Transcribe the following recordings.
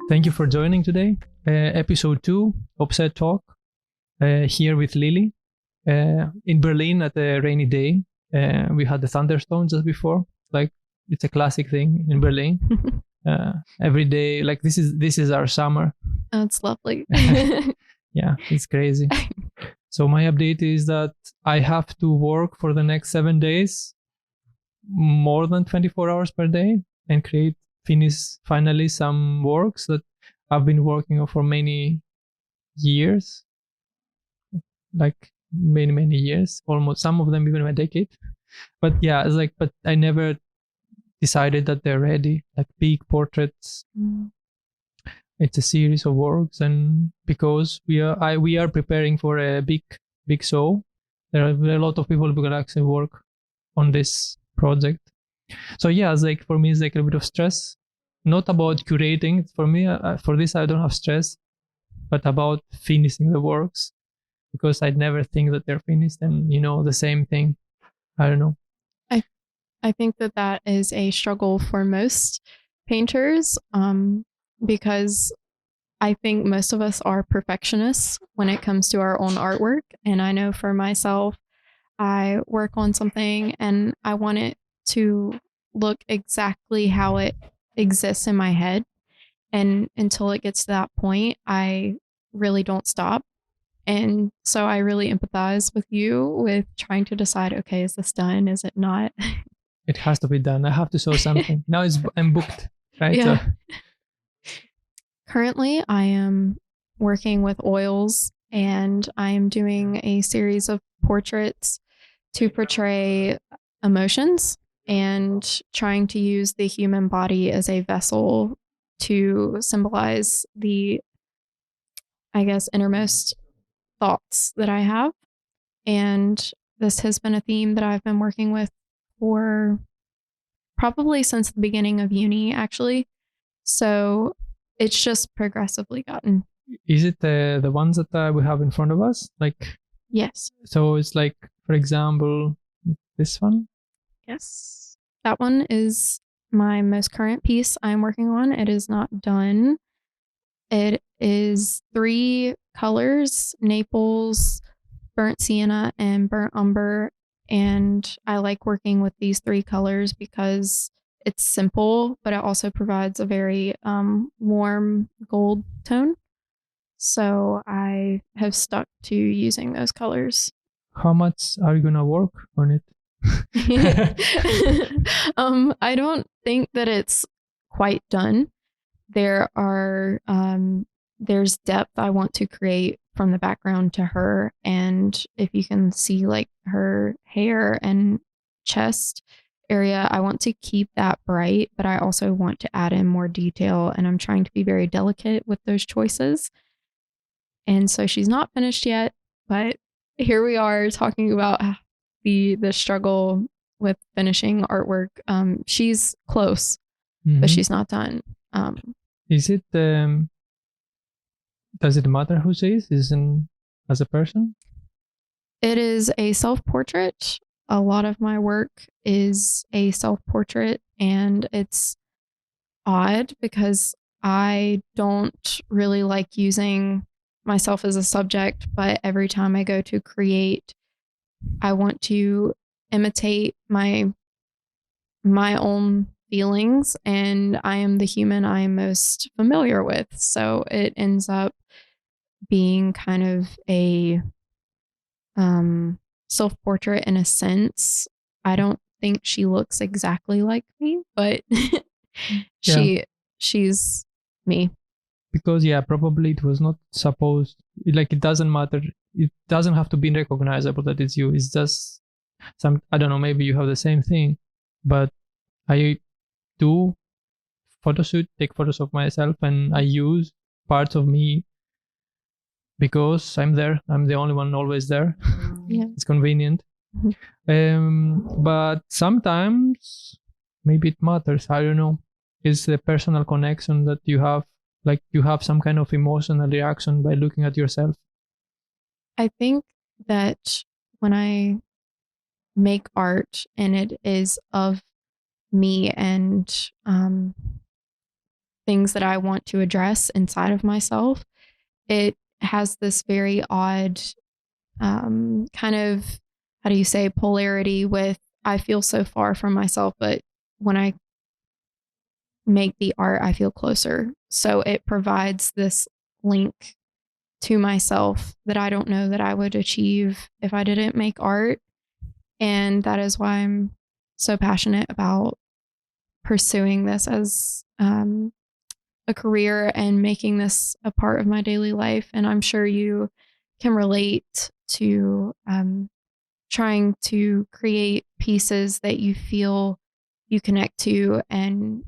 Thank you for joining today. Episode 2, Opse Talk, here with Lily. In Berlin at a rainy day. We had the thunderstorm just before. Like, it's a classic thing in Berlin. Every day, like this is our summer. Oh, it's lovely. Yeah, it's crazy. So my update is that I have to work for the next 7 days, more than 24 hours per day, and finish finally some works that I've been working on for many years, like many years, almost some of them even a decade. But yeah, it's like, but I never decided that they're ready, like big portraits. It's a series of works, and because we are preparing for a big show, there are a lot of people who can actually work on this project. So yeah, it's like, for me, it's like a bit of stress, not about curating. For me, for this, I don't have stress, but about finishing the works, because I'd never think that they're finished, and the same thing. I don't know. I think that is a struggle for most painters, because I think most of us are perfectionists when it comes to our own artwork. And I know for myself, I work on something and I want it to look exactly how it exists in my head. And until it gets to that point, I really don't stop. And so I really empathize with you with trying to decide, okay, is this done? Is it not? It has to be done. I have to show something. Now I'm booked, right? Yeah. So. Currently, I am working with oils, and I am doing a series of portraits to portray emotions and trying to use the human body as a vessel to symbolize the, I guess, innermost thoughts that I have. And this has been a theme that I've been working with for probably since the beginning of uni, actually. So it's just progressively gotten. Is it the ones that we have in front of us? Like, yes. So it's like, for example, this one? Yes. That one is my most current piece I'm working on. It is not done. It is 3 colors: Naples, burnt sienna, and burnt umber. And I like working with these 3 colors because it's simple, but it also provides a very warm gold tone. So I have stuck to using those colors. How much are you gonna work on it? I don't think that it's quite done. There's depth I want to create from the background to her, and if you can see like her hair and chest area, I want to keep that bright, but I also want to add in more detail, and I'm trying to be very delicate with those choices. And so she's not finished yet, but here we are talking about the struggle with finishing artwork. She's close, but she's not done. Is it does it matter who says as a person? It is a self-portrait. A lot of my work is a self-portrait, and it's odd because I don't really like using myself as a subject, but every time I go to create, I want to imitate my own feelings, and I am the human I am most familiar with. So it ends up being kind of a self-portrait in a sense. I don't think she looks exactly like me, but she's me. Because probably it was not supposed, like, it doesn't matter. It doesn't have to be recognizable that it's you. It's just I don't know, maybe you have the same thing, but I do take photos of myself, and I use parts of me because I'm there. I'm the only one always there. Yeah. It's convenient. But sometimes maybe it matters. I don't know. It's the personal connection that you have. Like, you have some kind of emotional reaction by looking at yourself. I think that when I make art and it is of me and things that I want to address inside of myself, it has this very odd kind of, how do you say, polarity with I feel so far from myself, but when I make the art, I feel closer. So it provides this link to myself that I don't know that I would achieve if I didn't make art. And that is why I'm so passionate about pursuing this as a career and making this a part of my daily life. And I'm sure you can relate to trying to create pieces that you feel you connect to. And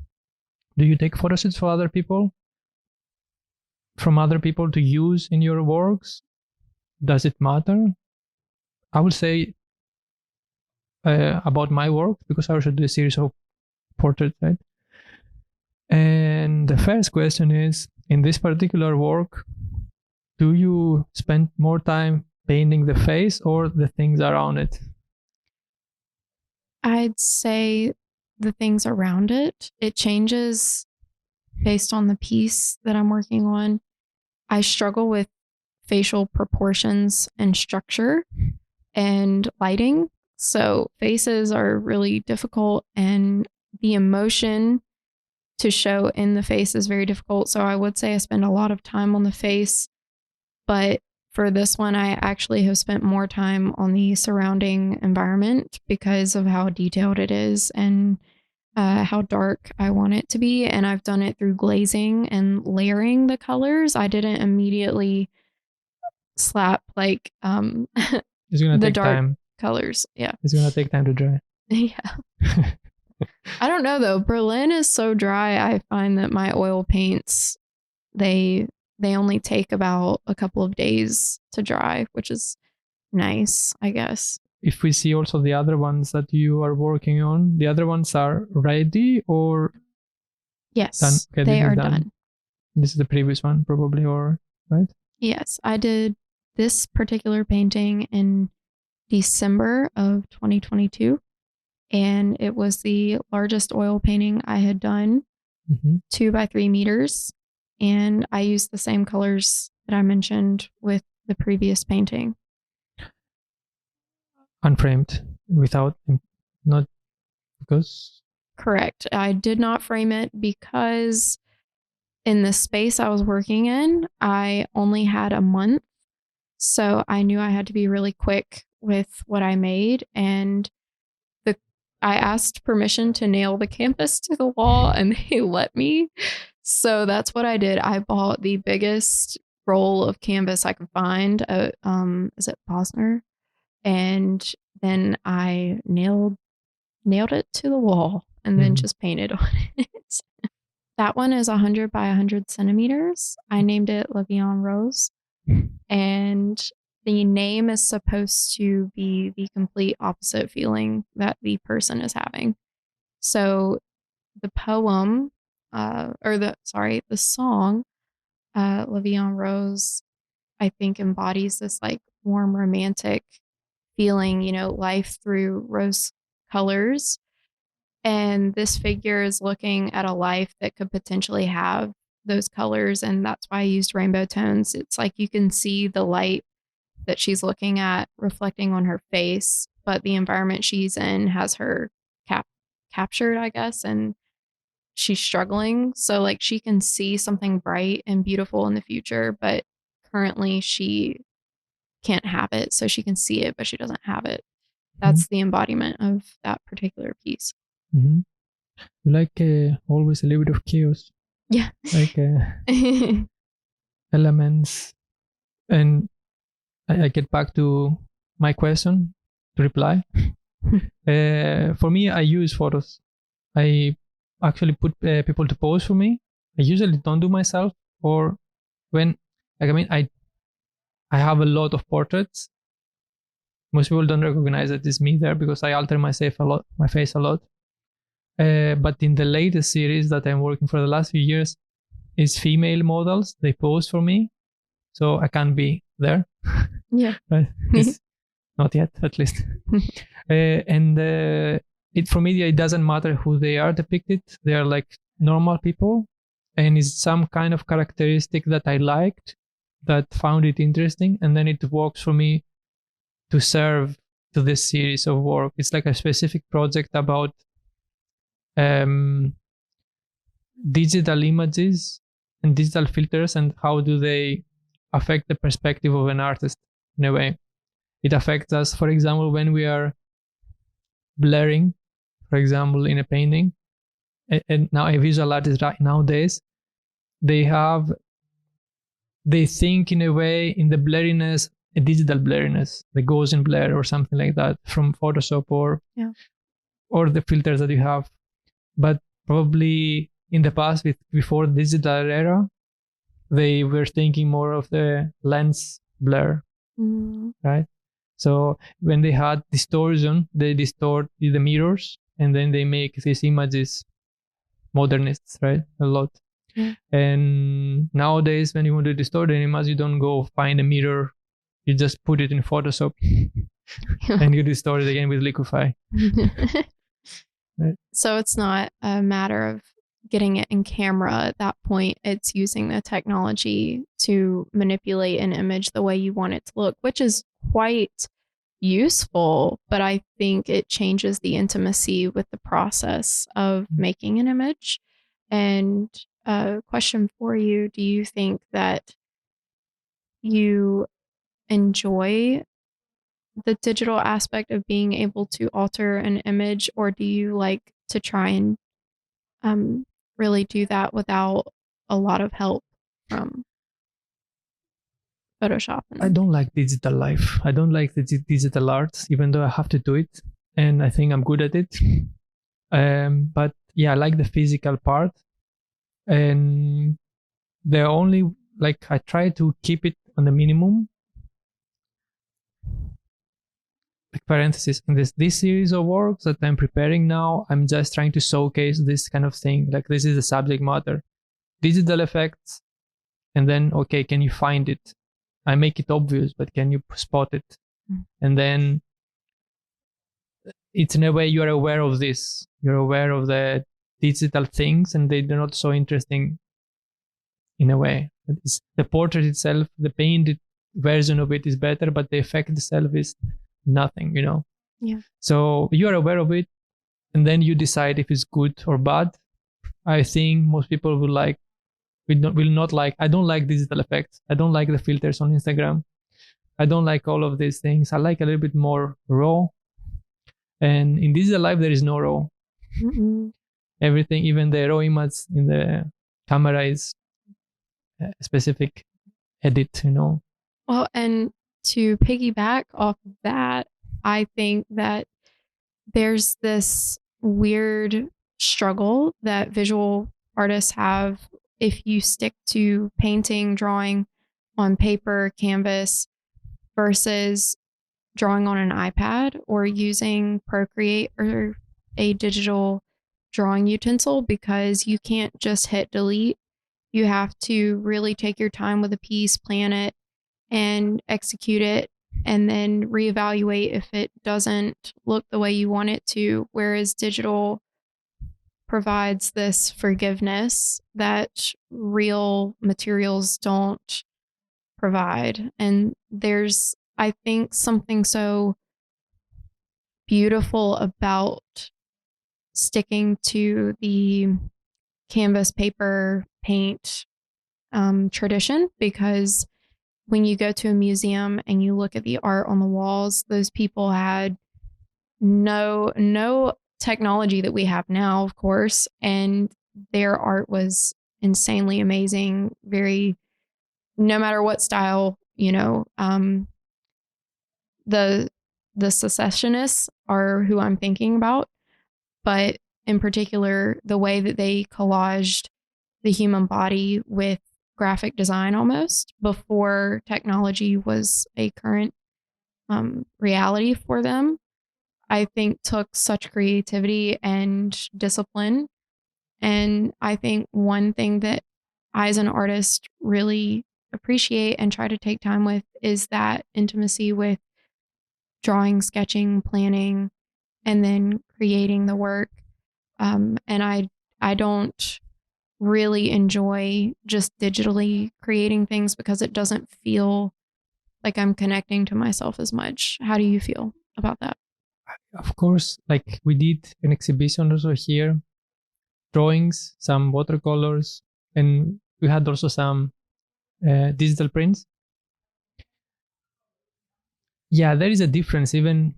do you take photoshoots for other people? From other people to use in your works? Does it matter? I will say about my work, because I also do a series of portraits, right? And the first question is, in this particular work, do you spend more time painting the face or the things around it? I'd say the things around it. It changes based on the piece that I'm working on. I struggle with facial proportions and structure and lighting. So faces are really difficult, and the emotion to show in the face is very difficult. So I would say I spend a lot of time on the face, but for this one, I actually have spent more time on the surrounding environment because of how detailed it is and how dark I want it to be. And I've done it through glazing and layering the colors. I didn't immediately slap like It's gonna the take dark time. colors. Yeah. It's gonna take time to dry. Yeah. I don't know though. Berlin is so dry. I find that my oil paints, they only take about a couple of days to dry, which is nice, I guess. If we see also the other ones that you are working on, the other ones are ready or Yes, done? Okay, they are done. This is the previous one probably, or right? Yes, I did this particular painting in December of 2022. And it was the largest oil painting I had done, 2 by 3 meters. And I used the same colors that I mentioned with the previous painting. Unframed, without, not because? Correct. I did not frame it because in the space I was working in, I only had a month. So I knew I had to be really quick with what I made. And I asked permission to nail the canvas to the wall and they let me. So that's what I did. I bought the biggest roll of canvas I could find. Is it Bosner? And then I nailed it to the wall and then just painted on it. That one is 100 by 100 centimeters. I named it Levian Rose. And the name is supposed to be the complete opposite feeling that the person is having. So the poem, the song, Levian Rose, I think embodies this like warm romantic feeling, life through rose colors. And this figure is looking at a life that could potentially have those colors. And that's why I used rainbow tones. It's like you can see the light that she's looking at reflecting on her face, but the environment she's in has her captured, I guess, and she's struggling. So like she can see something bright and beautiful in the future, but currently she can't have it. So she can see it, but she doesn't have it. That's the embodiment of that particular piece. You like always a little bit of chaos. Yeah. Like elements. And I get back to my question to reply. For me, I use photos. I actually put people to pose for me. I usually don't do myself, or when, I have a lot of portraits. Most people don't recognize that it's me there because I alter my face a lot. But in the latest series that I'm working for the last few years, is female models. They pose for me, so I can't be there. Yeah. Not yet, at least. And for me, it doesn't matter who they are depicted. They are like normal people. and it's some kind of characteristic that I liked, that found it interesting, and then it works for me to serve to this series of work. It's like a specific project about digital images and digital filters, and how do they affect the perspective of an artist in a way. It affects us, for example, when we are blurring, for example, in a painting. And now a visual artist right nowadays, they think in a way in the blurriness, a digital blurriness, the Gaussian blur or something like that from Photoshop or the filters that you have. But probably in the past, before the digital era, they were thinking more of the lens blur, right? So when they had distortion, they distort the mirrors, and then they make these images modernists, right? A lot. Yeah. And nowadays, when you want to distort an image, you don't go find a mirror. You just put it in Photoshop and you distort it again with Liquify. Right? So it's not a matter of getting it in camera at that point. It's using the technology to manipulate an image the way you want it to look, which is quite useful, but I think it changes the intimacy with the process of making an image. And a question for you, do you think that you enjoy the digital aspect of being able to alter an image, or do you like to try and really do that without a lot of help from Photoshop? I don't like digital life. I don't like the digital art, even though I have to do it, and I think I'm good at it. But yeah, I like the physical part, and the only, like, I try to keep it on the minimum. Like, parenthesis, in this series of works that I'm preparing now, I'm just trying to showcase this kind of thing. Like, this is the subject matter, digital effects, and then, okay, can you find it? I make it obvious, but can you spot it? And then it's in a way you are aware of this. You're aware of the digital things, and they're not so interesting in a way. It's the portrait itself, the painted version of it is better, but the effect itself is nothing, you know? Yeah. So you are aware of it, and then you decide if it's good or bad. I think most people will not like. I don't like digital effects. I don't like the filters on Instagram. I don't like all of these things. I like a little bit more raw. And in digital life, there is no raw. Everything, even the raw image in the camera, is a specific edit, you know. Well, and to piggyback off of that, I think that there's this weird struggle that visual artists have if you stick to painting, drawing on paper, canvas, versus drawing on an iPad or using Procreate or a digital drawing utensil, because you can't just hit delete. You have to really take your time with a piece, plan it, and execute it, and then reevaluate if it doesn't look the way you want it to. Whereas digital provides this forgiveness that real materials don't provide. And there's, I think, something so beautiful about sticking to the canvas, paper, paint tradition, because when you go to a museum and you look at the art on the walls, those people had no technology that we have now, of course, and their art was insanely amazing. Very, no matter what style, you know, the secessionists are who I'm thinking about, but in particular, the way that they collaged the human body with graphic design almost before technology was a current reality for them, I think took such creativity and discipline. And I think one thing that I, as an artist, really appreciate and try to take time with is that intimacy with drawing, sketching, planning, and then creating the work. And I don't really enjoy just digitally creating things because it doesn't feel like I'm connecting to myself as much. How do you feel about that? Of course, like we did an exhibition also here, drawings, some watercolors, and we had also some digital prints. Yeah, there is a difference. Even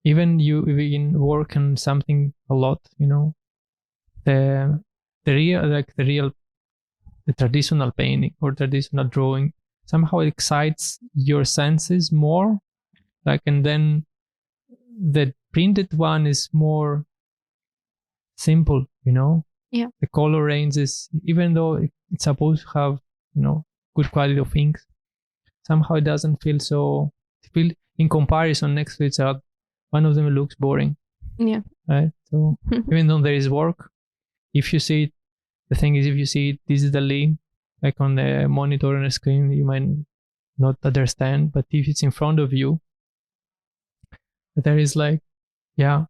you work on something a lot, the traditional painting or traditional drawing somehow excites your senses more. Like, and then the printed one is more simple, Yeah. The color range is, even though it's supposed to have, good quality of inks, somehow it doesn't feel in comparison next to each other. One of them looks boring. Yeah. Right. So even though there is work, if you see it, the thing is, if you see it digitally, like on the monitor and the screen, you might not understand. But if it's in front of you, there is like, yeah,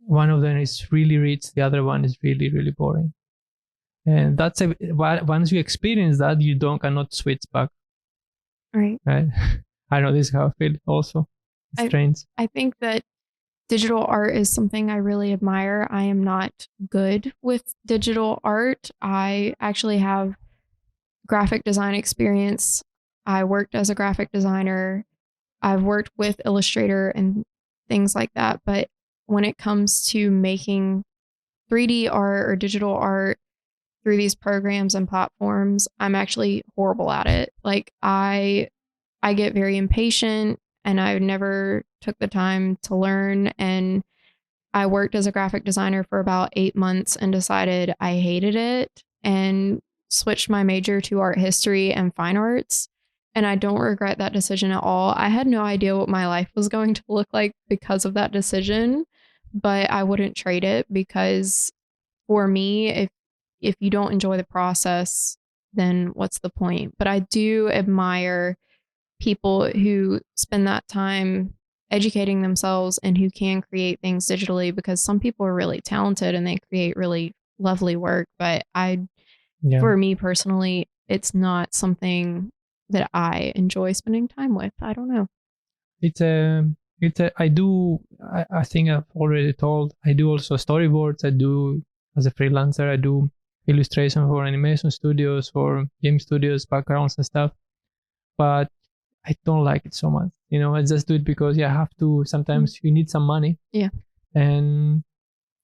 one of them is really rich, the other one is really, really boring. And that's once you experience that, you cannot switch back. Right. I know this is how I feel also. It's strange. I think that digital art is something I really admire. I am not good with digital art. I actually have graphic design experience. I worked as a graphic designer. I've worked with Illustrator and things like that. But when it comes to making 3D art or digital art through these programs and platforms, I'm actually horrible at it. Like I get very impatient and I never took the time to learn. And I worked as a graphic designer for about 8 months and decided I hated it and switched my major to art history and fine arts. And I don't regret that decision at all. I had no idea what my life was going to look like because of that decision, but I wouldn't trade it because for me, if you don't enjoy the process, then what's the point? But I do admire people who spend that time educating themselves and who can create things digitally, because some people are really talented and they create really lovely work. But for me personally, it's not something that I enjoy spending time with. I don't know. I think I've already told, I do also storyboards. I do, as a freelancer, I do illustration for animation studios, for game studios, backgrounds and stuff. But I don't like it so much. I just do it because I have to. Sometimes you need some money. Yeah. And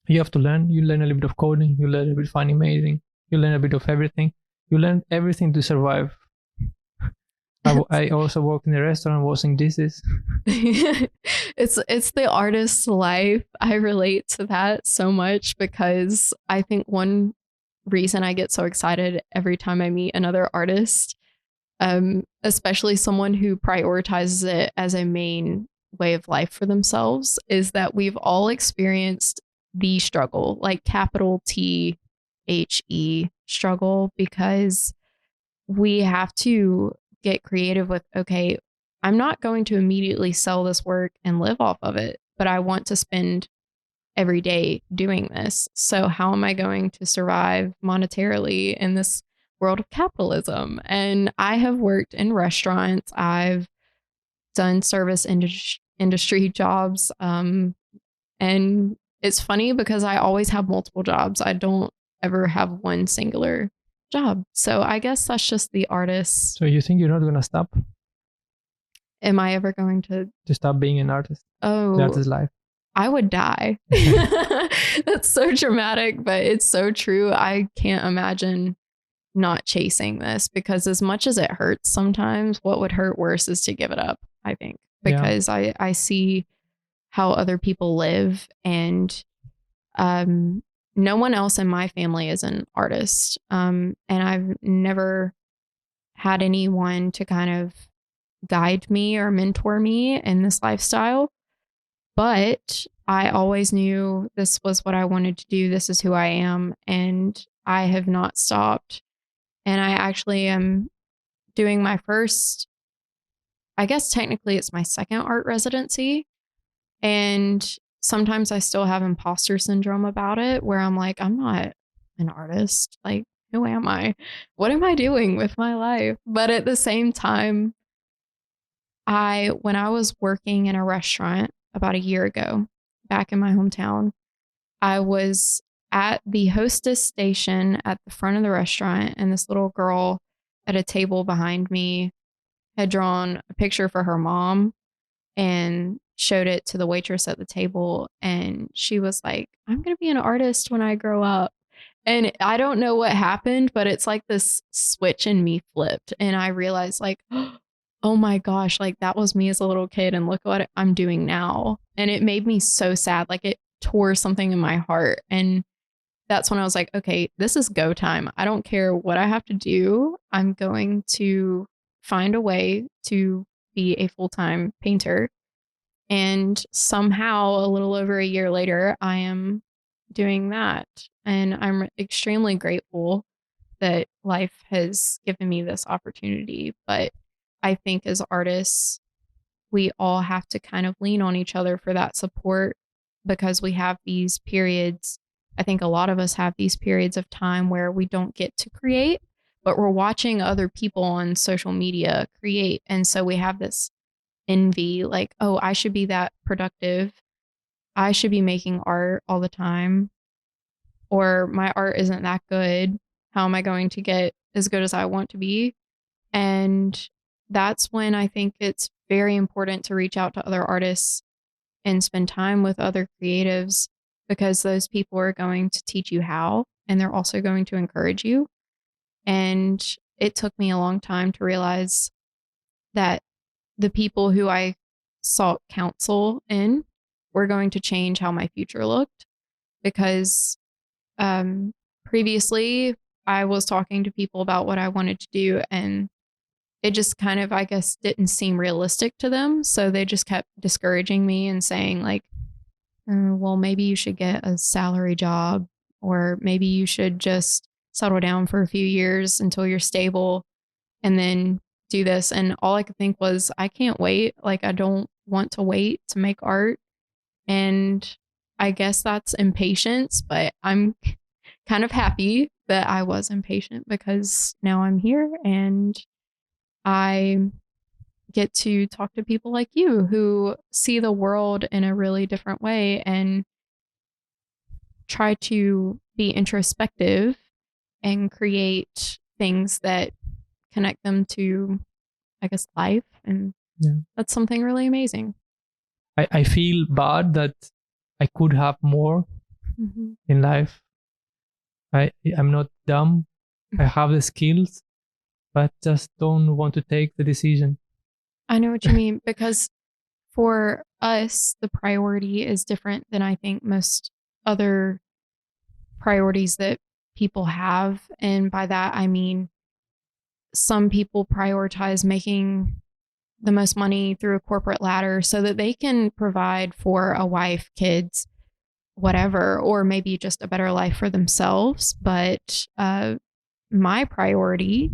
you have to learn. You learn a little bit of coding. You learn a bit of animating. You learn a bit of everything. You learn everything to survive. I also work in a restaurant washing dishes. It's the artist's life. I relate to that so much because I think one reason I get so excited every time I meet another artist, especially someone who prioritizes it as a main way of life for themselves, is that we've all experienced the struggle, like capital THE struggle, because we have to get creative with, okay, I'm not going to immediately sell this work and live off of it, but I want to spend every day doing this. So how am I going to survive monetarily in this world of capitalism? And I have worked in restaurants. I've done service industry jobs. And it's funny because I always have multiple jobs. I don't ever have one singular job. So I guess that's just the artist. So you think you're not going to stop? Am I ever going to stop being an artist? Oh, The artist's life. I would die. That's so dramatic, but it's so true. I can't imagine not chasing this, because as much as it hurts sometimes, what would hurt worse is to give it up, I think, because I see how other people live, and no one else in my family is an artist. And I've never had anyone to kind of guide me or mentor me in this lifestyle. But I always knew this was what I wanted to do. This is who I am. And I have not stopped. And I actually am doing my first, I guess technically it's my second art residency. And sometimes I still have imposter syndrome about it, where I'm like, I'm not an artist. Like, who am I? What am I doing with my life? But at the same time, when I was working in a restaurant about a year ago, back in my hometown, I was at the hostess station at the front of the restaurant, and this little girl at a table behind me had drawn a picture for her mom and showed it to the waitress at the table. And she was like, I'm going to be an artist when I grow up. And I don't know what happened, but it's like this switch in me flipped. And I realized, like, oh my gosh, like that was me as a little kid. And look what I'm doing now. And it made me so sad. Like it tore something in my heart. And that's when I was like, okay, this is go time. I don't care what I have to do. I'm going to find a way to be a full-time painter. And somehow a little over a year later, I am doing that. And I'm extremely grateful that life has given me this opportunity. But I think as artists, we all have to kind of lean on each other for that support, because we have these periods. I think a lot of us have these periods of time where we don't get to create, but we're watching other people on social media create. And so we have this envy, like, oh, I should be that productive. I should be making art all the time. Or my art isn't that good. How am I going to get as good as I want to be? And that's when I think it's very important to reach out to other artists and spend time with other creatives, because those people are going to teach you how, and they're also going to encourage you. And it took me a long time to realize that the people who I sought counsel in were going to change how my future looked, because previously I was talking to people about what I wanted to do, and it just kind of, I guess, didn't seem realistic to them. So they just kept discouraging me and saying, like, well, maybe you should get a salary job, or maybe you should just settle down for a few years until you're stable and then do this. And all I could think was, I can't wait. Like, I don't want to wait to make art. And I guess that's impatience, but I'm kind of happy that I was impatient, because now I'm here and I get to talk to people like you who see the world in a really different way and try to be introspective and create things that connect them to, I guess, life. And that's something really amazing. I feel bad that I could have more in life. I'm not dumb. I have the skills, but just don't want to take the decision. I know what you mean, because for us, the priority is different than I think most other priorities that people have. And by that, I mean, some people prioritize making the most money through a corporate ladder so that they can provide for a wife, kids, whatever, or maybe just a better life for themselves. But my priority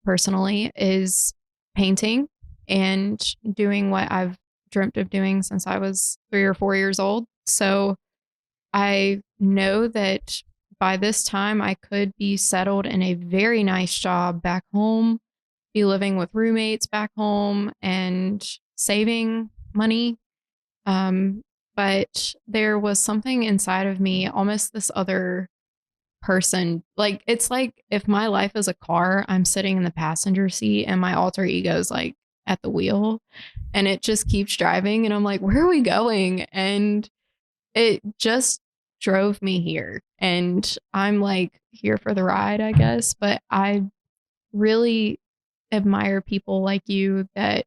personally is painting and doing what I've dreamt of doing since I was 3 or 4 years old. So I know that by this time I could be settled in a very nice job back home, be living with roommates back home and saving money. But there was something inside of me, almost this other person. Like, it's like if my life is a car, I'm sitting in the passenger seat and my alter ego is like at the wheel, and it just keeps driving. And I'm like, where are we going? And it just drove me here. And I'm like here for the ride, I guess. But I really admire people like you, that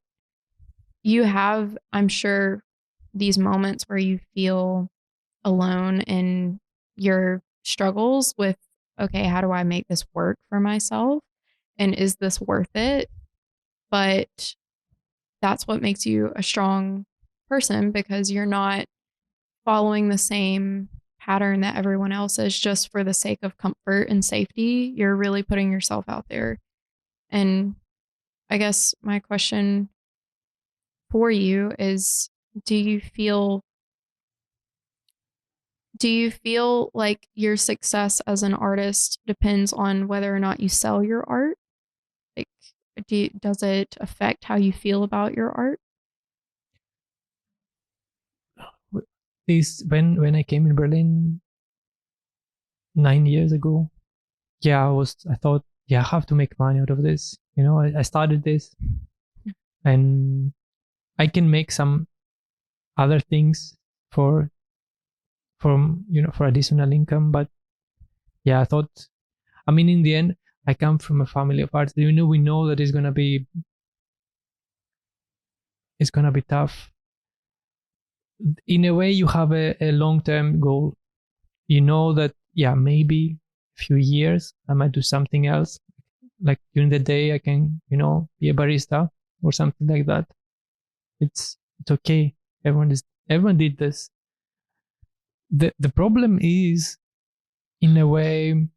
you have, I'm sure, these moments where you feel alone in your struggles with, okay, how do I make this work for myself? And is this worth it? But that's what makes you a strong person, because you're not following the same pattern that everyone else is just for the sake of comfort and safety. You're really putting yourself out there. And I guess my question for you is, do you feel Do you feel like your success as an artist depends on whether or not you sell your art? Like, does it affect how you feel about your art? When I came in Berlin 9 years ago, I thought, I have to make money out of this. I started this, and I can make some other things for additional income. But I thought, in the end, I come from a family of artists. We know that it's gonna be tough. In a way, you have a long-term goal. You know that, maybe a few years I might do something else. Like during the day, I can, be a barista or something like that. It's okay. Everyone did this. The problem is, in a way,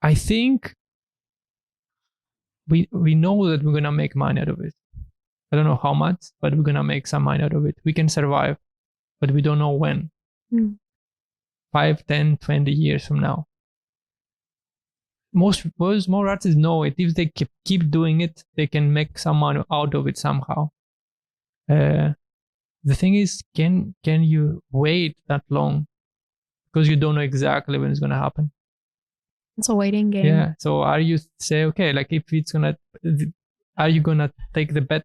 I think we know that we're gonna make money out of it. I don't know how much, but we're gonna make some money out of it. We can survive, but we don't know when. 5, 10, 20 years from now. Most artists know it. If they keep doing it, they can make some money out of it somehow. The thing is, can you wait that long? Because you don't know exactly when it's gonna happen. It's a waiting game. Yeah. So are you okay, like if it's gonna, are you gonna take the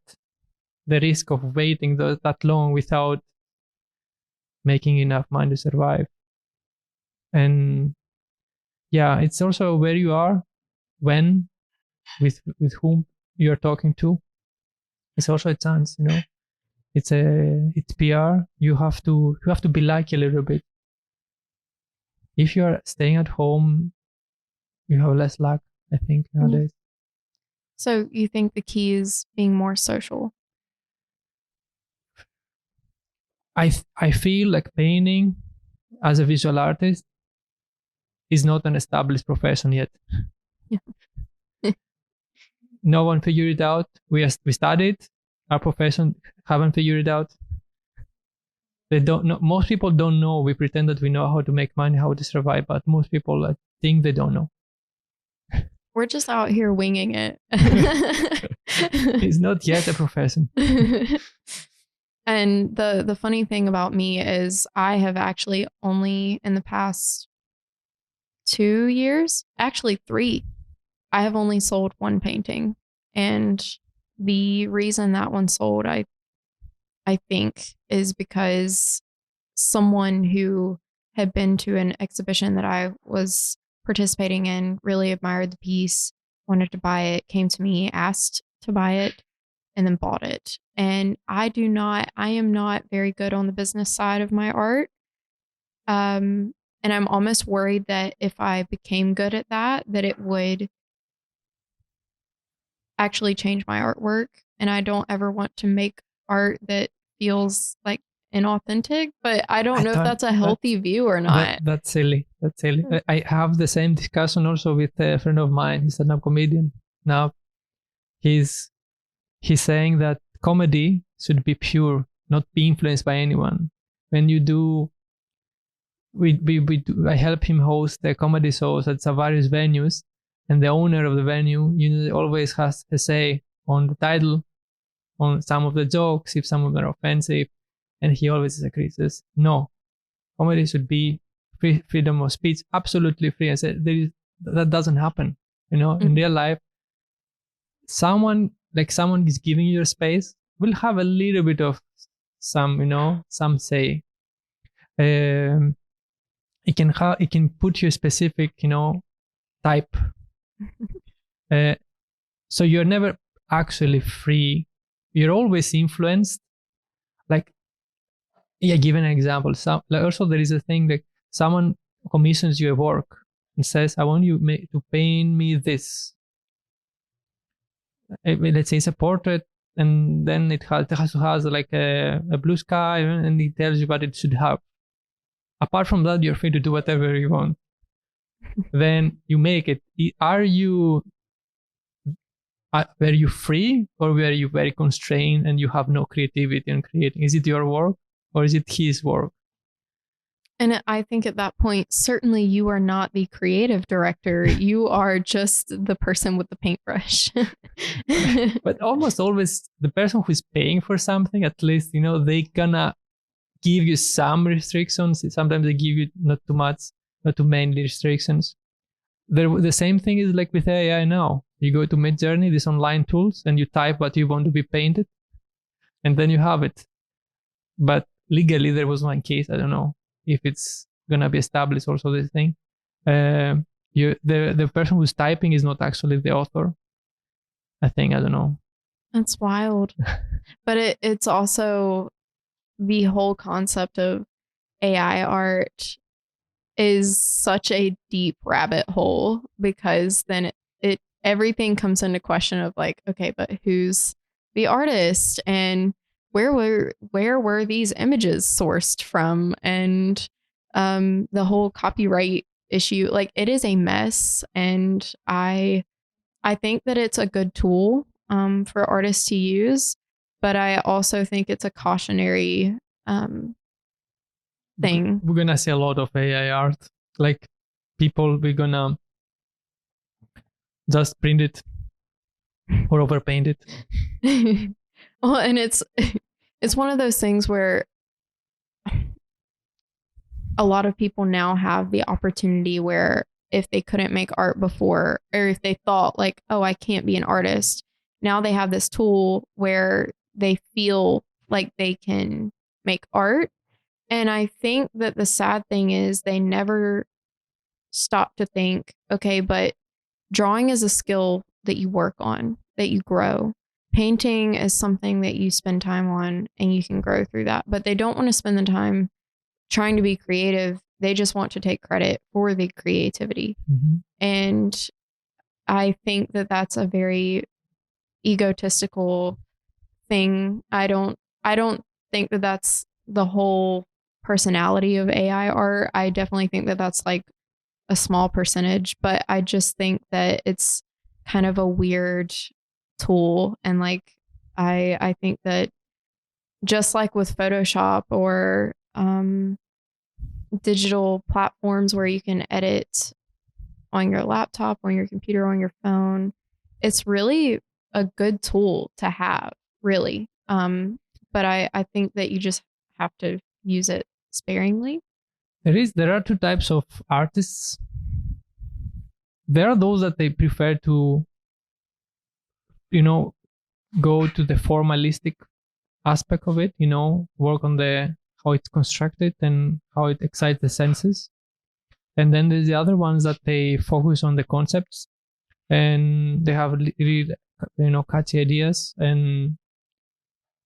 risk of waiting that long without making enough money to survive? And it's also where you are, when, with whom you're talking to. It's also a chance, It's PR. You have to be lucky a little bit. If you're staying at home, you have less luck, I think, nowadays. So you think the key is being more social? I feel like painting as a visual artist is not an established profession yet. No one figured it out. We studied. Our profession haven't figured it out. They don't know. Most people don't know. We pretend that we know how to make money, how to survive, but most people think they don't know. We're just out here winging it. It's not yet a profession. And the funny thing about me is I have actually only in the past 2 years, actually 3, I have only sold one painting. And the reason that one sold, I think, is because someone who had been to an exhibition that I was participating in really admired the piece, wanted to buy it, came to me, asked to buy it, and then bought it. And I am not very good on the business side of my art. And I'm almost worried that if I became good at that it would actually change my artwork. And I don't ever want to make art that feels like inauthentic, but I don't know if that's a healthy view or not. That's silly. I have the same discussion also with a friend of mine. He's a stand-up comedian. Now, he's saying that comedy should be pure, not be influenced by anyone. When you do, I help him host the comedy shows at various venues, and the owner of the venue, always has a say on the title, on some of the jokes, if some of them are offensive, and he always disagrees. Says, no, comedy should be freedom of speech, absolutely free. I said, that doesn't happen. In real life, someone is giving you your space will have a little bit of some say. It can put you a specific, type. So you're never actually free. You're always influenced. Give an example. Also, there is a thing that someone commissions you a work and says, I want you to paint me this. Let's say it's a portrait, and then it has to have like a blue sky, and it tells you what it should have. Apart from that, you're free to do whatever you want. Then you make it. Were you free, or were you very constrained and you have no creativity in creating? Is it your work? or is it his work? And I think at that point, certainly you are not the creative director. You are just the person with the paintbrush. But almost always the person who's paying for something, at least, they gonna give you some restrictions. Sometimes they give you not too much, not too many restrictions. The same thing is like with AI now. You go to Midjourney, these online tools, and you type what you want to be painted, and then you have it. But legally, there was one case, I don't know if it's gonna be established also this thing. The person who's typing is not actually the author. I don't know. That's wild. But it's also the whole concept of AI art is such a deep rabbit hole, because then it everything comes into question of like, okay, but who's the artist, and where were these images sourced from, and the whole copyright issue. Like, it is a mess, and I think that it's a good tool for artists to use, but I also think it's a cautionary thing. We're gonna see a lot of AI art. Like, we're gonna just print it or overpaint it. Well, and it's one of those things where a lot of people now have the opportunity where if they couldn't make art before, or if they thought like, oh, I can't be an artist, now they have this tool where they feel like they can make art. And I think that the sad thing is they never stop to think, okay, but drawing is a skill that you work on, that you grow. Painting is something that you spend time on and you can grow through that. But they don't want to spend the time trying to be creative. They just want to take credit for the creativity. Mm-hmm. And I think that that's a very egotistical thing. I don't think that that's the whole personality of AI art. I definitely think that that's like a small percentage, but I just think that it's kind of a weird tool. And like, I think that just like with Photoshop or digital platforms where you can edit on your laptop, on your computer, on your phone, it's really a good tool to have, really. But I think that you just have to use it sparingly. There are two types of artists. There are those that they prefer to, go to the formalistic aspect of it, work on how it's constructed and how it excites the senses. And then there's the other ones that they focus on the concepts, and they have really, catchy ideas and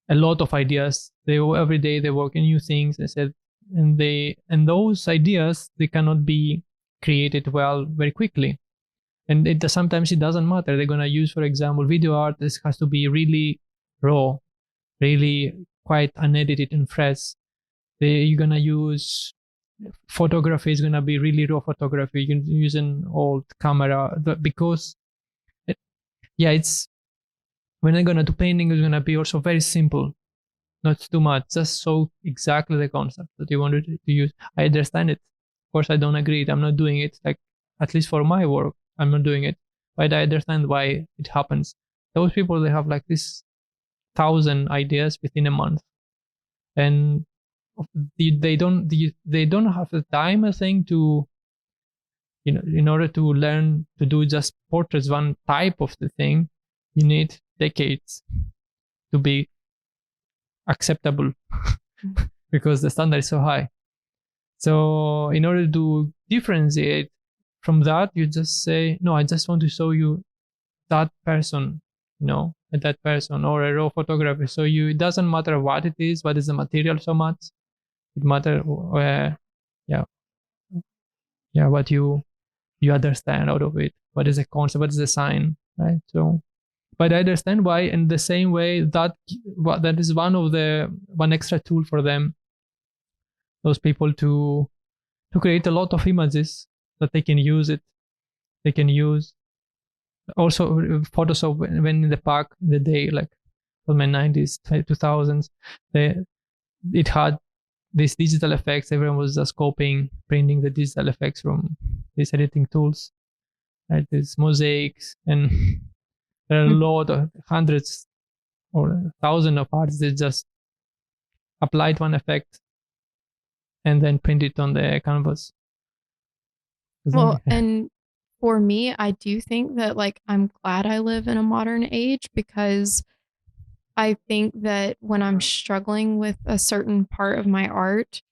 a lot of ideas. Every day they work on new things. They said, and those ideas, they cannot be created well very quickly. And sometimes it doesn't matter. They're gonna use, for example, video art. This has to be really raw, really quite unedited and fresh. You're gonna use photography. Is gonna be really raw photography. You can use an old camera because, it's when I'm gonna do painting, it's gonna be also very simple, not too much, just so exactly the concept that you wanted to use. I understand it. Of course, I don't agree. I'm not doing it. Like, at least for my work, I'm not doing it. But I understand why it happens. Those people, they have like this 1,000 ideas within a month, and they don't have the time, I think, to, in order to learn to do just portraits, one type of the thing, you need decades to be acceptable because the standard is so high. So in order to differentiate from that, you just say, no, I just want to show you that person, that person, or a raw photography. So it doesn't matter what it is, what is the material so much. It matters what you understand out of it. What is the concept? What is the sign, right? So, but I understand why. In the same way, that is one extra tool for them. Those people to create a lot of images that they can use it. They can use also Photoshop when in the day, like from the 90s, 2000s, it had these digital effects, everyone was just copying, printing the digital effects from these editing tools, right? These mosaics, and there are a lot of hundreds or thousands of artists that just applied one effect and then print it on the canvas. Well, and for me, I do think that like I'm glad I live in a modern age, because I think that when I'm struggling with a certain part of my art,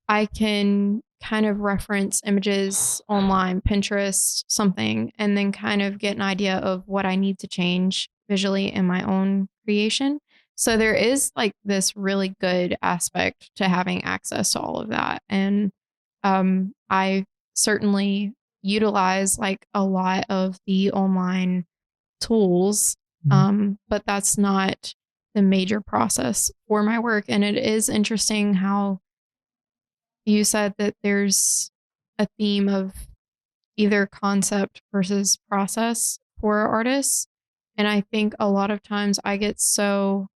I can kind of reference images online, Pinterest, something, and then kind of get an idea of what I need to change visually in my own creation. So there is like this really good aspect to having access to all of that. And I certainly utilize like a lot of the online tools, but that's not the major process for my work. And it is interesting how you said that there's a theme of either concept versus process for artists. And I think a lot of times I get so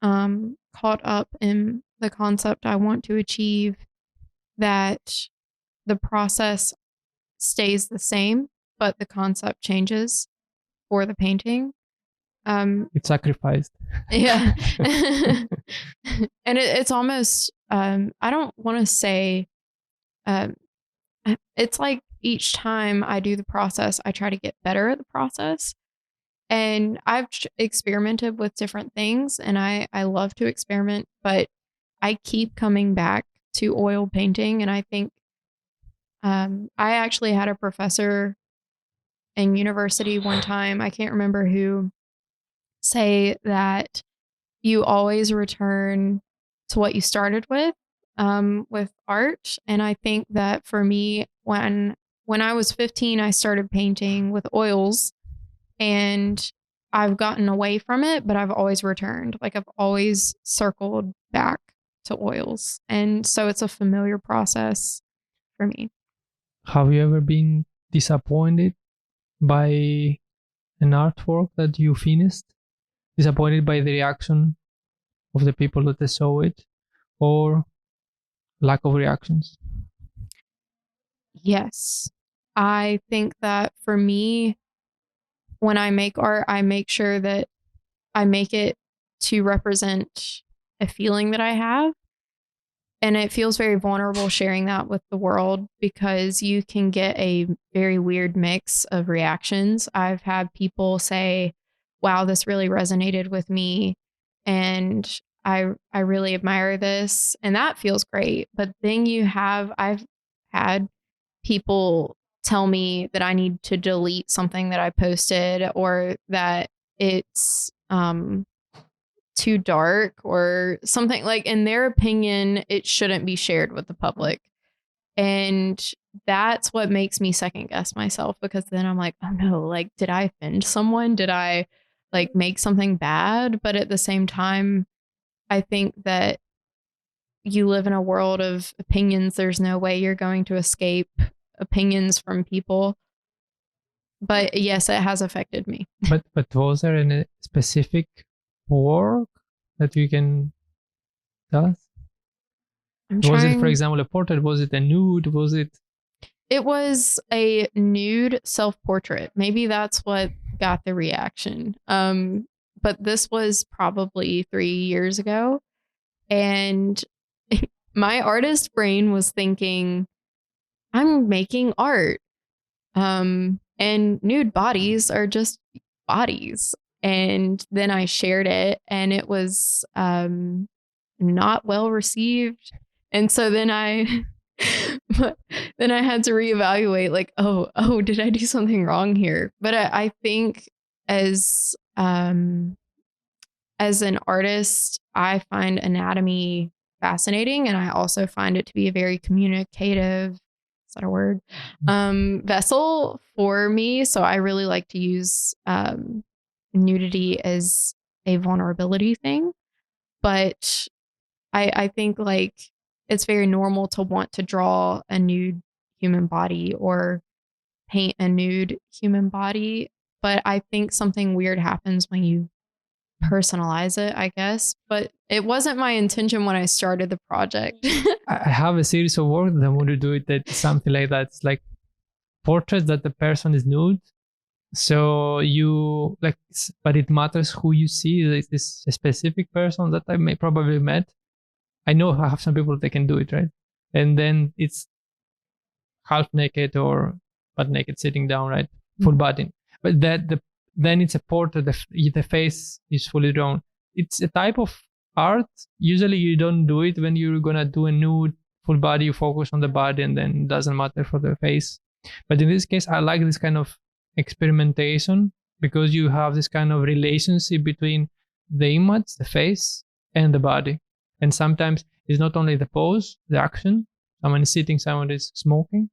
caught up in the concept I want to achieve that the process stays the same, but the concept changes for the painting. It's sacrificed. Yeah. And it's almost, I don't want to say, it's like each time I do the process, I try to get better at the process. And I've experimented with different things, and I love to experiment, but I keep coming back to oil painting. And I think I actually had a professor in university one time, I can't remember who, say that you always return to what you started with art. And I think that for me, when I was 15, I started painting with oils, and I've gotten away from it, but I've always returned. Like I've always circled back to oils. And so it's a familiar process for me. Have you ever been disappointed by an artwork that you finished? Disappointed by the reaction of the people that they saw it, or lack of reactions? Yes. I think that for me, when I make art, I make sure that I make it to represent a feeling that I have. And it feels very vulnerable sharing that with the world, because you can get a very weird mix of reactions. I've had people say, wow, this really resonated with me, and I really admire this. And that feels great. But then I've had people tell me that I need to delete something that I posted, or that it's too dark or something. Like, in their opinion, it shouldn't be shared with the public. And that's what makes me second guess myself, because then I'm like, oh no, like, did I offend someone? Did I like make something bad? But at the same time, I think that you live in a world of opinions. There's no way you're going to escape opinions from people. But yes, it has affected me. But was there any specific work that you can tell us? Was it, for example, a portrait? Was it a nude? Was it? It was a nude self-portrait. Maybe that's what got the reaction. But this was probably 3 years ago. And my artist brain was thinking, I'm making art. And nude bodies are just bodies. And then I shared it, and it was not well received. And so then I had to reevaluate, like, oh, did I do something wrong here? But I think as an artist, I find anatomy fascinating, and I also find it to be a very communicative, is that a word? Vessel for me. So I really like to use nudity as a vulnerability thing. But I think like it's very normal to want to draw a nude human body or paint a nude human body. But I think something weird happens when you personalize it, I guess. But it wasn't my intention when I started the project. I have a series of work that I want to do it that something like that. It's like portraits that the person is nude. So you like, but it matters who you see. Is this a specific person that I may probably met? I know I have some people that can do it, right? And then it's half naked or butt naked, sitting down, right? Full body. But then it's a portrait. The face is fully drawn. It's a type of art. Usually you don't do it when you're gonna do a nude full body. You focus on the body, and then it doesn't matter for the face. But in this case, I like this kind of experimentation because you have this kind of relationship between the image, the face, and the body. And sometimes it's not only the pose, the action, someone is sitting, someone is smoking,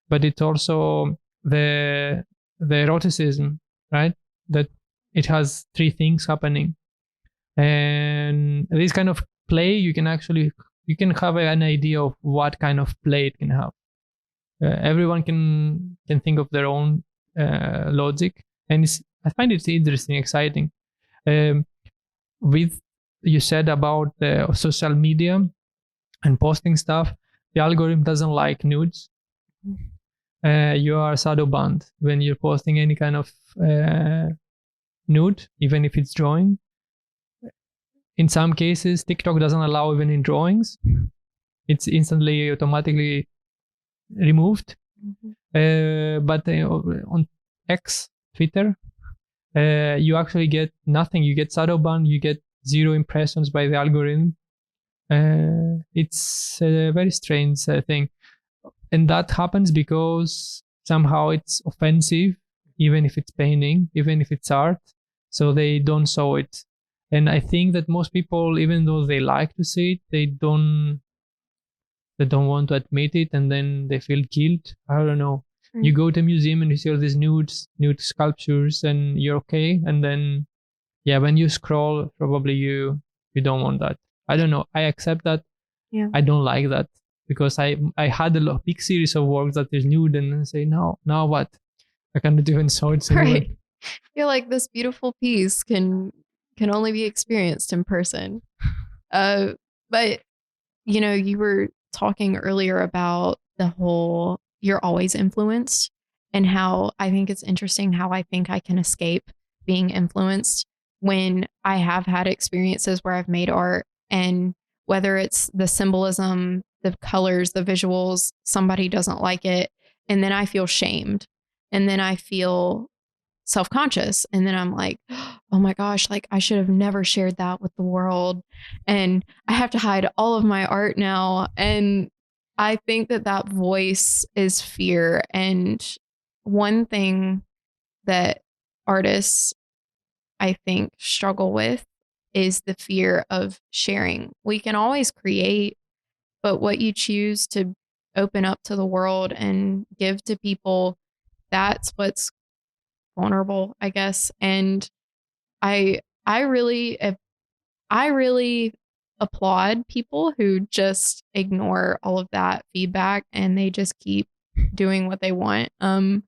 but it's also the eroticism, right? That it has three things happening. And this kind of play, you can have an idea of what kind of play it can have. Everyone can think of their own logic, and I find it interesting, exciting. With you said about social media and posting stuff, the algorithm doesn't like nudes. You are shadow banned when you're posting any kind of nude, even if it's drawing. In some cases, TikTok doesn't allow even in drawings. It's instantly, automatically removed. But on X, Twitter, you actually get nothing. You get shadow ban. You get 0 impressions by the algorithm. It's a very strange thing, and that happens because somehow it's offensive, even if it's painting, even if it's art. So they don't show it. And I think that most people, even though they like to see it, they don't want to admit it, and then they feel guilt. I don't know. You go to a museum and you see all these nude sculptures, and you're okay. And then, when you scroll, probably you don't want that. I don't know. I accept that. Yeah. I don't like that because I had a big series of works that is nude, and then say, now what? I cannot even show it. Right. I feel like this beautiful piece can only be experienced in person. But you were talking earlier about the whole you're always influenced, and how I think it's interesting how I think I can escape being influenced when I have had experiences where I've made art, and whether it's the symbolism, the colors, the visuals, somebody doesn't like it, and then I feel shamed, and then I feel self-conscious, and then I'm like, oh my gosh, like I should have never shared that with the world, and I have to hide all of my art now. And I think that voice is fear. And one thing that artists, I think, struggle with is the fear of sharing. We can always create, but what you choose to open up to the world and give to people, that's what's vulnerable, I guess. And I really applaud people who just ignore all of that feedback and they just keep doing what they want. And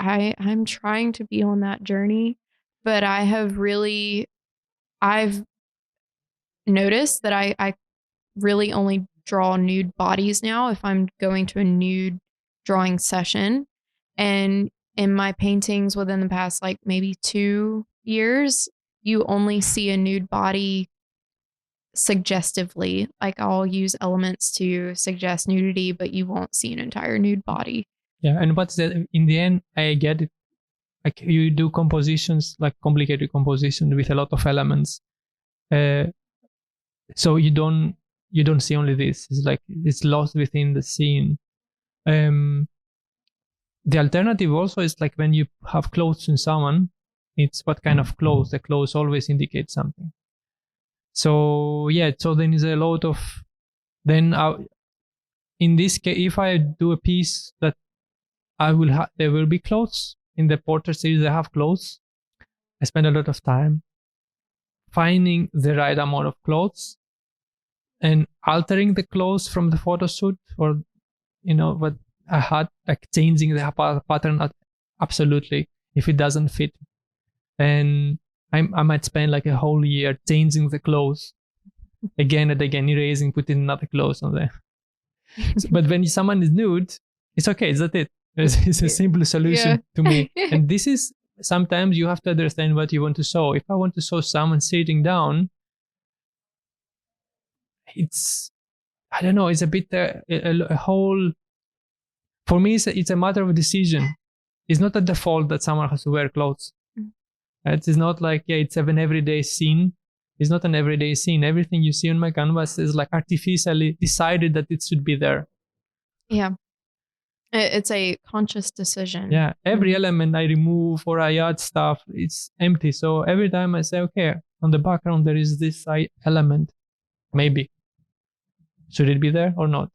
I'm trying to be on that journey, but I've noticed that I really only draw nude bodies now if I'm going to a nude drawing session. And in my paintings within the past, like maybe 2 years, you only see a nude body suggestively. Like I'll use elements to suggest nudity, but you won't see an entire nude body. Yeah, and what's that? In the end, I get it. Like you do compositions, like complicated composition with a lot of elements. So you don't see only this. It's like it's lost within the scene. The alternative also is like when you have clothes in someone, it's what kind of clothes. The clothes always indicate something. So so then is a lot of, then in this case, if I do a piece that there will be clothes in the portrait series, I have clothes. I spend a lot of time finding the right amount of clothes and altering the clothes from the photo shoot, or what I had, like changing the pattern absolutely if it doesn't fit. and I might spend like a whole year changing the clothes again and again, erasing, putting another clothes on there. But when someone is nude, it's okay. It's it. It's a simple solution to me. And this is, sometimes you have to understand what you want to show. If I want to show someone sitting down, it's, I don't know, it's a bit a whole, for me, it's a matter of decision. It's not a default that someone has to wear clothes. It is not like, it's an everyday scene. It's not an everyday scene. Everything you see on my canvas is like artificially decided that it should be there. Yeah. It's a conscious decision. Yeah. Every element I remove or I add stuff, it's empty. So every time I say, okay, on the background, there is this element. Maybe. Should it be there or not?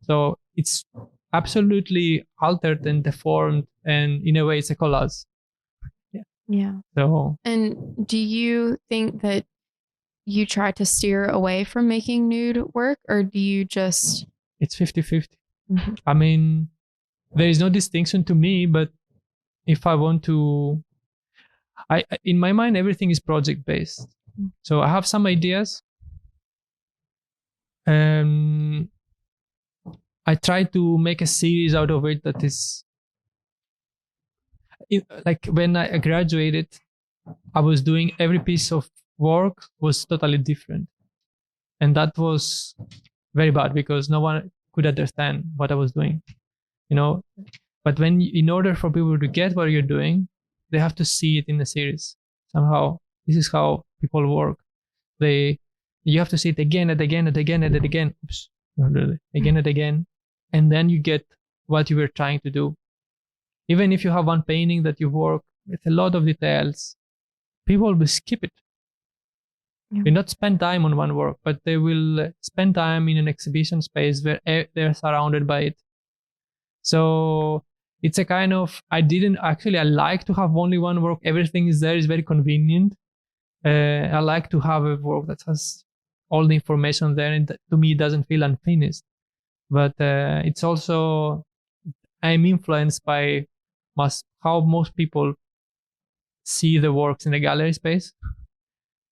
So it's absolutely altered and deformed. And in a way, it's a collage. Yeah. So. And do you think that you try to steer away from making nude work, or do you just... It's 50-50. Mm-hmm. I mean, there is no distinction to me, but if I want to, in my mind, everything is project based. So I have some ideas. I try to make a series out of it that is, like when I graduated, I was doing every piece of work was totally different. And that was very bad because no one could understand what I was doing, But in order for people to get what you're doing, they have to see it in a series somehow. This is how people work. You have to see it again and again and again and again. Oops, not really. Again and again. And then you get what you were trying to do. Even if you have one painting that you work with a lot of details, people will skip it. They not spend time on one work, but they will spend time in an exhibition space where they're surrounded by it. So it's a kind of, I like to have only one work. Everything is there, is very convenient. I like to have a work that has all the information there, and to me it doesn't feel unfinished. But it's also, I'm influenced by how most people see the works in the gallery space.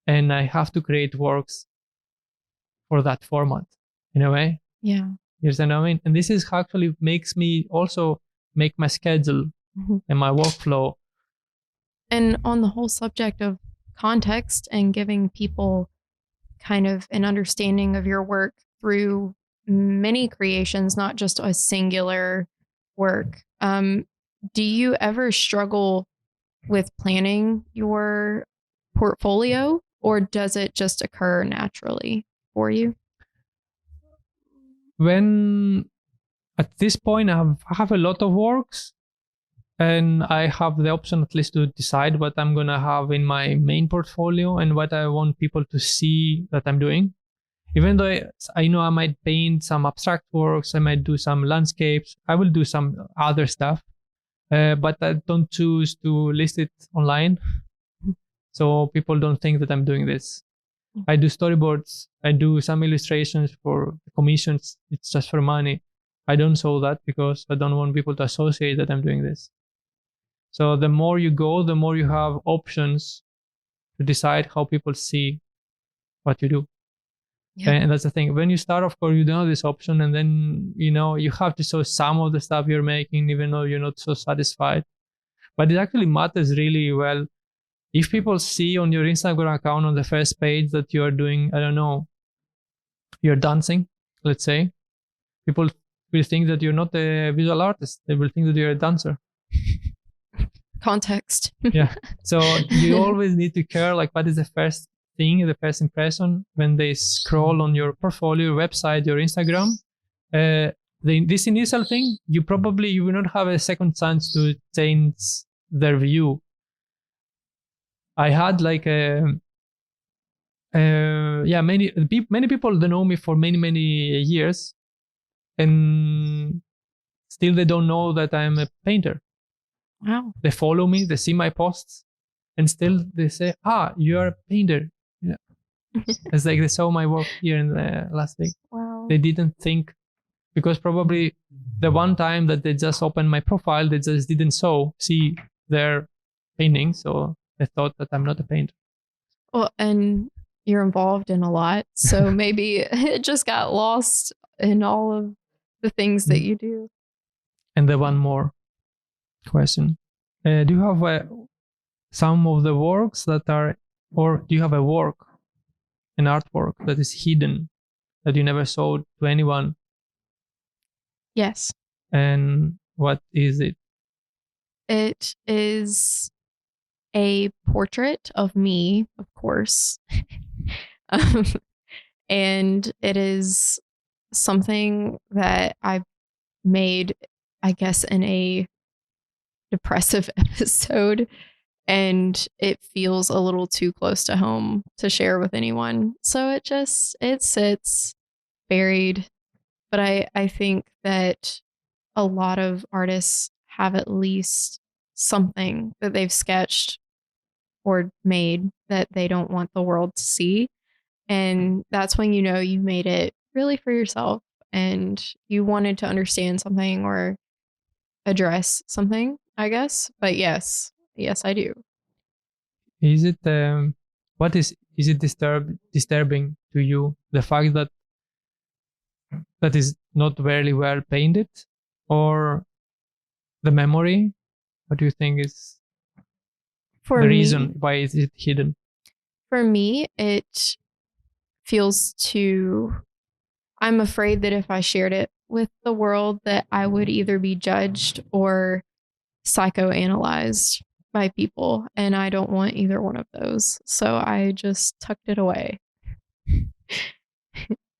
And I have to create works for that format in a way. Yeah. You understand what I mean? And this is actually makes me also make my schedule and my workflow. And on the whole subject of context and giving people kind of an understanding of your work through many creations, not just a singular work. Do you ever struggle with planning your portfolio, or does it just occur naturally for you? When at this point I have a lot of works, and I have the option at least to decide what I'm gonna have in my main portfolio and what I want people to see that I'm doing. Even though I know I might paint some abstract works, I might do some landscapes, I will do some other stuff, but I don't choose to list it online. So people don't think that I'm doing this. I do storyboards. I do some illustrations for commissions. It's just for money. I don't show that because I don't want people to associate that I'm doing this. So the more you go, the more you have options to decide how people see what you do. Yeah. And that's the thing. When you start, of course, you don't have this option, and then, you have to show some of the stuff you're making, even though you're not so satisfied. But it actually matters really well. If people see on your Instagram account on the first page that you're doing, I don't know, you're dancing, let's say, people will think that you're not a visual artist. They will think that you're a dancer. Context. Yeah. So you always need to care, like, what is the first thing, the first impression when they scroll on your portfolio, your website, your Instagram. This initial thing, you will not have a second chance to change their view. I had like many people, they know me for many years, and still they don't know that I'm a painter. Wow. They follow me, they see my posts, and still they say, you're a painter. Yeah. It's like they saw my work here in the last week. Wow. They didn't think, because probably the one time that they just opened my profile, they just didn't see their paintings, so the thought that I'm not a painter. Well, and you're involved in a lot, so maybe it just got lost in all of the things that you do. And then one more question. Do you have some of the works that are, or do you have a work, an artwork that is hidden, that you never showed to anyone? Yes. And what is it? It is a portrait of me, of course. And it is something that I've made, I guess, in a depressive episode. And it feels a little too close to home to share with anyone. So it sits buried. But I think that a lot of artists have at least something that they've sketched or made that they don't want the world to see. And that's when you know you made it really for yourself and you wanted to understand something or address something, I guess. But yes, I do. Is it what is it disturbing to you, the fact that is not very well painted, or the memory? What do you think is the reason why is it hidden? For me, it feels too, I'm afraid that if I shared it with the world that I would either be judged or psychoanalyzed by people, and I don't want either one of those. So I just tucked it away.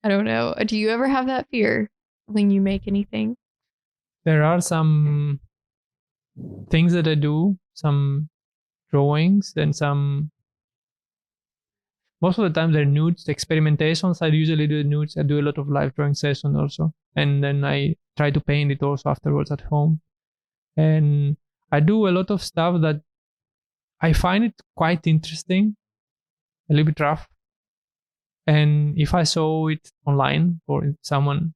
I don't know. Do you ever have that fear when you make anything? There are some things that I do, some drawings, and most of the time they're nudes, experimentations. I usually do nudes. I do a lot of live drawing sessions also. And then I try to paint it also afterwards at home. And I do a lot of stuff that I find it quite interesting, a little bit rough. And if I show it online or someone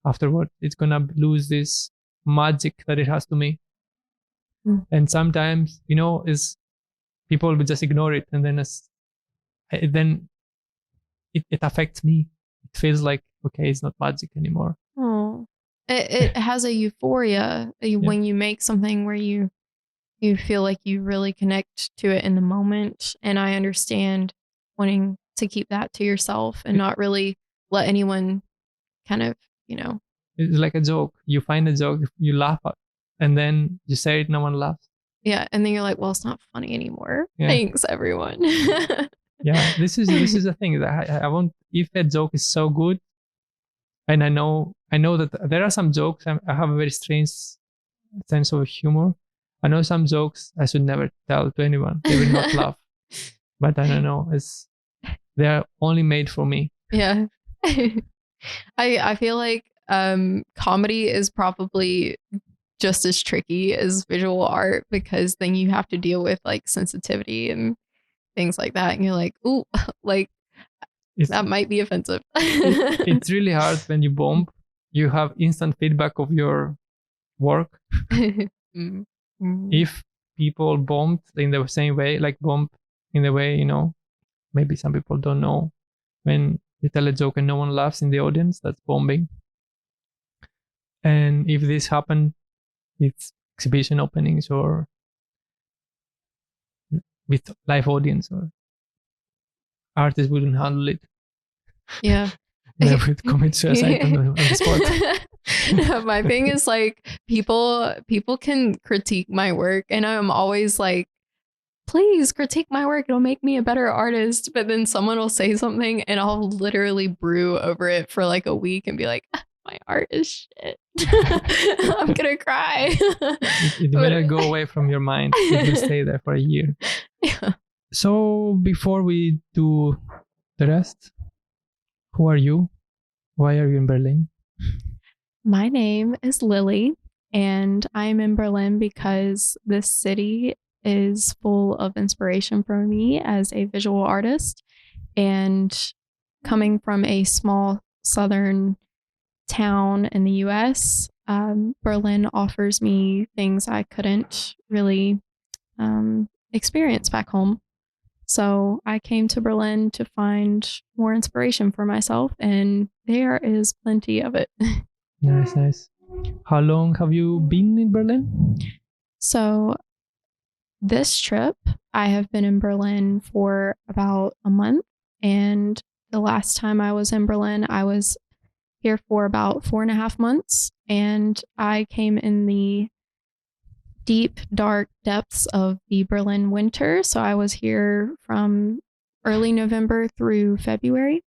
afterward, it's gonna lose this magic that it has to me. And sometimes, is people will just ignore it, and then it affects me. It feels like, okay, it's not magic anymore. Oh, it has a euphoria when you make something where you feel like you really connect to it in the moment. And I understand wanting to keep that to yourself and not really let anyone kind of, It's like a joke. You find a joke, you laugh at, and then you say it, no one laughs. Yeah, and then you're like, well, it's not funny anymore. Yeah. Thanks, everyone. Yeah, this is the thing that I want. If a joke is so good, and I know that there are some jokes. I have a very strange sense of humor. I know some jokes I should never tell to anyone. They will not laugh. But I don't know. They are only made for me. Yeah. I feel like comedy is probably just as tricky as visual art, because then you have to deal with like sensitivity and things like that. And you're like, ooh, like that might be offensive. It's really hard when you bomb. You have instant feedback of your work. If people bombed in the same way, like bomb in the way, maybe some people don't know. When you tell a joke and no one laughs in the audience, that's bombing. And if this happened with exhibition openings or with live audience, or artists wouldn't handle it. Yeah. They would commit suicide on the spot. No, my thing is like people can critique my work, and I'm always like, please critique my work, it'll make me a better artist. But then someone will say something and I'll literally brew over it for like a week and be like, my art is shit. I'm gonna cry. It better go away from your mind. It will stay there for a year. Yeah. So before we do the rest, who are you? Why are you in Berlin? My name is Lily, and I'm in Berlin because this city is full of inspiration for me as a visual artist. And coming from a small southern town in the US, Berlin offers me things I couldn't really experience back home. So I came to Berlin to find more inspiration for myself, and there is plenty of it. Nice. How long have you been in Berlin? So this trip, I have been in Berlin for about a month. And the last time I was in Berlin, I was here for about 4.5 months. And I came in the deep, dark depths of the Berlin winter. So I was here from early November through February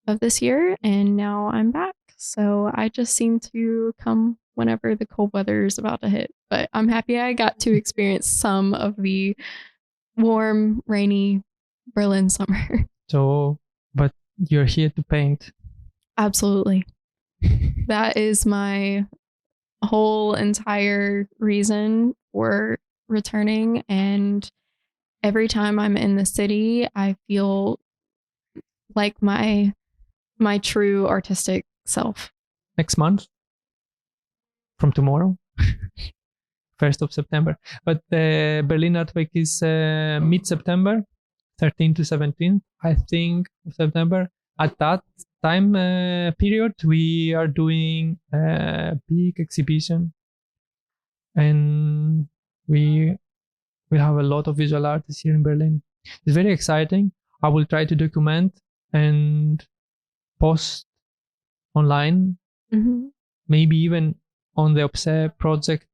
of this year. And now I'm back. So I just seem to come whenever the cold weather is about to hit. But I'm happy I got to experience some of the warm, rainy Berlin summer. So, but you're here to paint. Absolutely. That is my whole entire reason for returning. And every time I'm in the city, I feel like my true artistic self. Next month? From tomorrow? 1st of September. But the Berlin Art Week is mid-September, 13th to 17th, I think, of September. At that time period, we are doing a big exhibition. And we have a lot of visual artists here in Berlin. It's very exciting. I will try to document and post online, maybe even on the Opse project.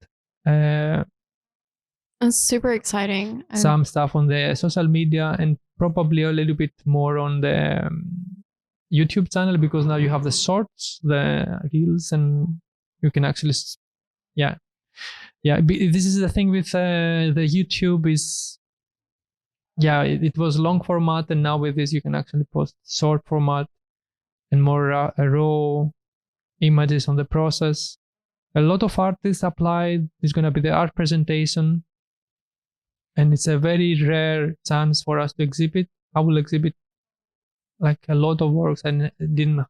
It's super exciting. Some stuff on the social media and probably a little bit more on the YouTube channel, because now you have the shorts, the reels, and you can actually, yeah. This is the thing with the YouTube is, it was long format, and now with this you can actually post short format and more raw images on the process. A lot of artists applied. It's going to be the art presentation, and it's a very rare chance for us to exhibit. I will exhibit like a lot of works, and didn't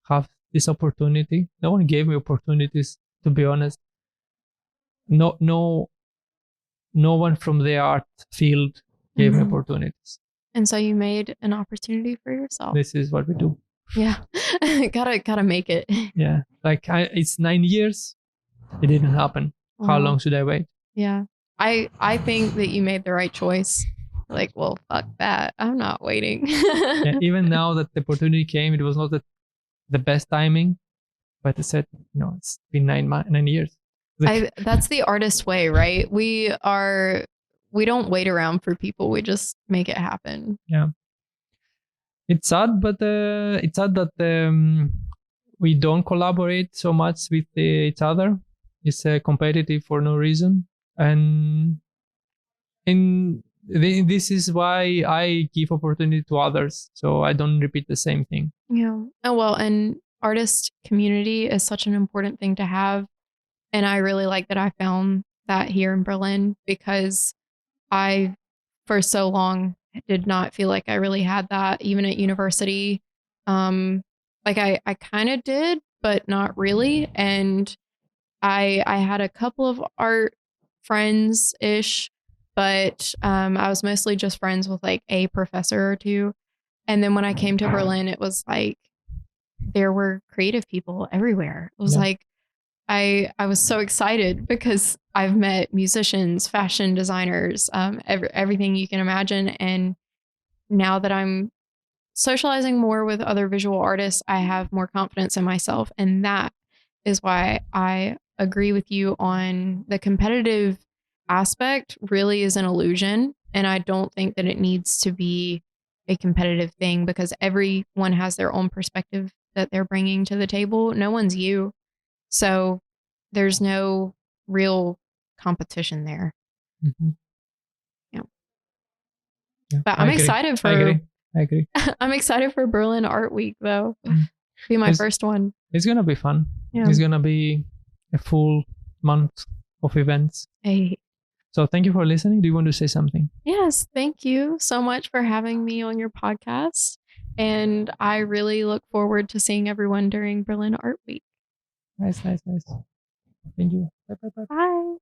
have this opportunity. No one gave me opportunities, to be honest. No one from the art field gave me opportunities. And so you made an opportunity for yourself. This is what we do. Yeah. gotta make it. Yeah. Like it's 9 years. It didn't happen. Wow. How long should I wait? Yeah. I think that you made the right choice. Like, well, fuck that. I'm not waiting. Yeah, even now that the opportunity came, it was not the best timing. But I said, it's been 9 years. That's the artist way, right? We don't wait around for people. We just make it happen. Yeah. It's sad, but it's sad that we don't collaborate so much with each other. It's competitive for no reason. And this is why I give opportunity to others, so I don't repeat the same thing. Yeah. Oh, well, and artist community is such an important thing to have. And I really like that I found that here in Berlin, because I, for so long, did not feel like I really had that, even at university. Like I kind of did, but not really. And I had a couple of art friends-ish, but I was mostly just friends with like a professor or two. And then when I came to Berlin, it was like there were creative people everywhere. It was like I was so excited because I've met musicians, fashion designers, everything you can imagine. And now that I'm socializing more with other visual artists, I have more confidence in myself. And that is why I agree with you on the competitive aspect really is an illusion. And I don't think that it needs to be a competitive thing, because everyone has their own perspective that they're bringing to the table. No one's you. So there's no real competition there. Mm-hmm. Yeah. But I'm excited for. I agree. I'm excited for Berlin Art Week, though. Be my first one. It's gonna be fun. Yeah. It's gonna be a full month of events. Hey. So thank you for listening. Do you want to say something? Yes, thank you so much for having me on your podcast. And I really look forward to seeing everyone during Berlin Art Week. Nice. Thank you. Bye. Bye.